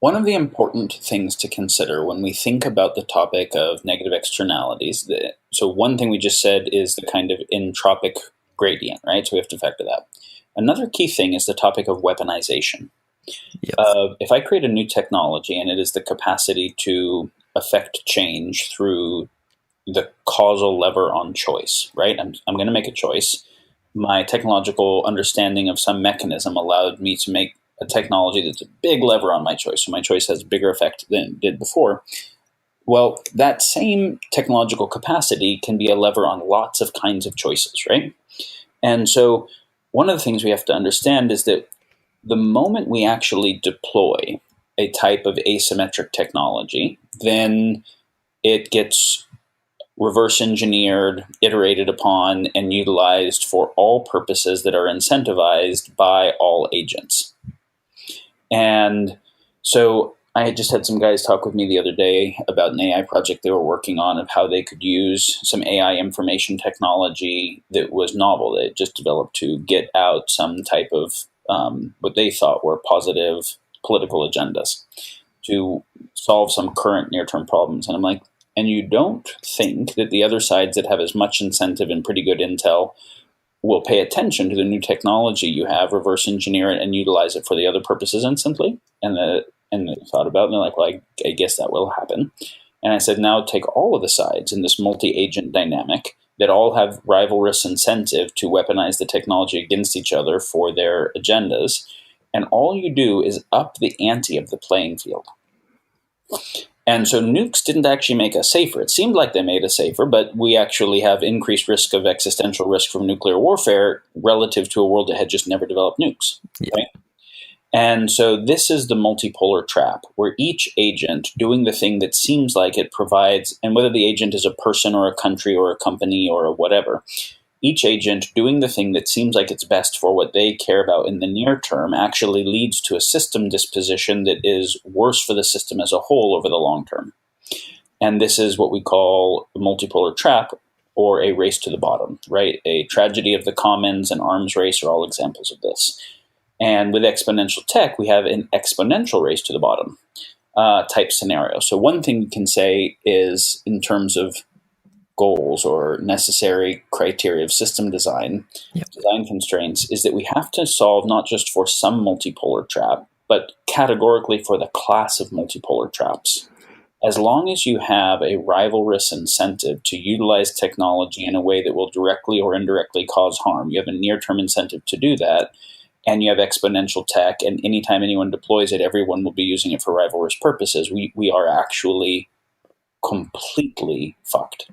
One of the important things to consider when we think about the topic of negative externalities, so one thing we just said is the kind of entropic gradient, right? So we have to factor that. Another key thing is the topic of weaponization. Yep. If I create a new technology and it is the capacity to affect change through the causal lever on choice, right? I'm going to make a choice. My technological understanding of some mechanism allowed me to make a technology that's a big lever on my choice. So my choice has a bigger effect than it did before. Well, that same technological capacity can be a lever on lots of kinds of choices, right? And so one of the things we have to understand is that the moment we actually deploy a type of asymmetric technology, then it gets reverse engineered, iterated upon, and utilized for all purposes that are incentivized by all agents. And so I just had some guys talk with me the other day about an AI project they were working on of how they could use some AI information technology that was novel. They just developed to get out some type of what they thought were positive political agendas to solve some current near-term problems. And I'm like, and you don't think that the other sides that have as much incentive and pretty good intel will pay attention to the new technology you have, reverse engineer it, and utilize it for the other purposes instantly? And they thought about it, and they're like, well, I guess that will happen. And I said, now take all of the sides in this multi-agent dynamic that all have rivalrous incentive to weaponize the technology against each other for their agendas, and all you do is up the ante of the playing field. And so nukes didn't actually make us safer. It seemed like they made us safer, but we actually have increased risk of existential risk from nuclear warfare relative to a world that had just never developed nukes. Yeah. Right? And so this is the multipolar trap, where each agent doing the thing that seems like it provides, and whether the agent is a person or a country or a company or a whatever, each agent doing the thing that seems like it's best for what they care about in the near term actually leads to a system disposition that is worse for the system as a whole over the long term. And this is what we call a multipolar trap, or a race to the bottom, right? A tragedy of the commons and arms race are all examples of this. And with exponential tech, we have an exponential race to the bottom type scenario. So one thing we can say is, in terms of goals or necessary criteria of system design, design constraints, is that we have to solve not just for some multipolar trap, but categorically for the class of multipolar traps. As long as you have a rivalrous incentive to utilize technology in a way that will directly or indirectly cause harm, you have a near-term incentive to do that, and you have exponential tech, and anytime anyone deploys it, everyone will be using it for rivalrous purposes, we are actually completely fucked.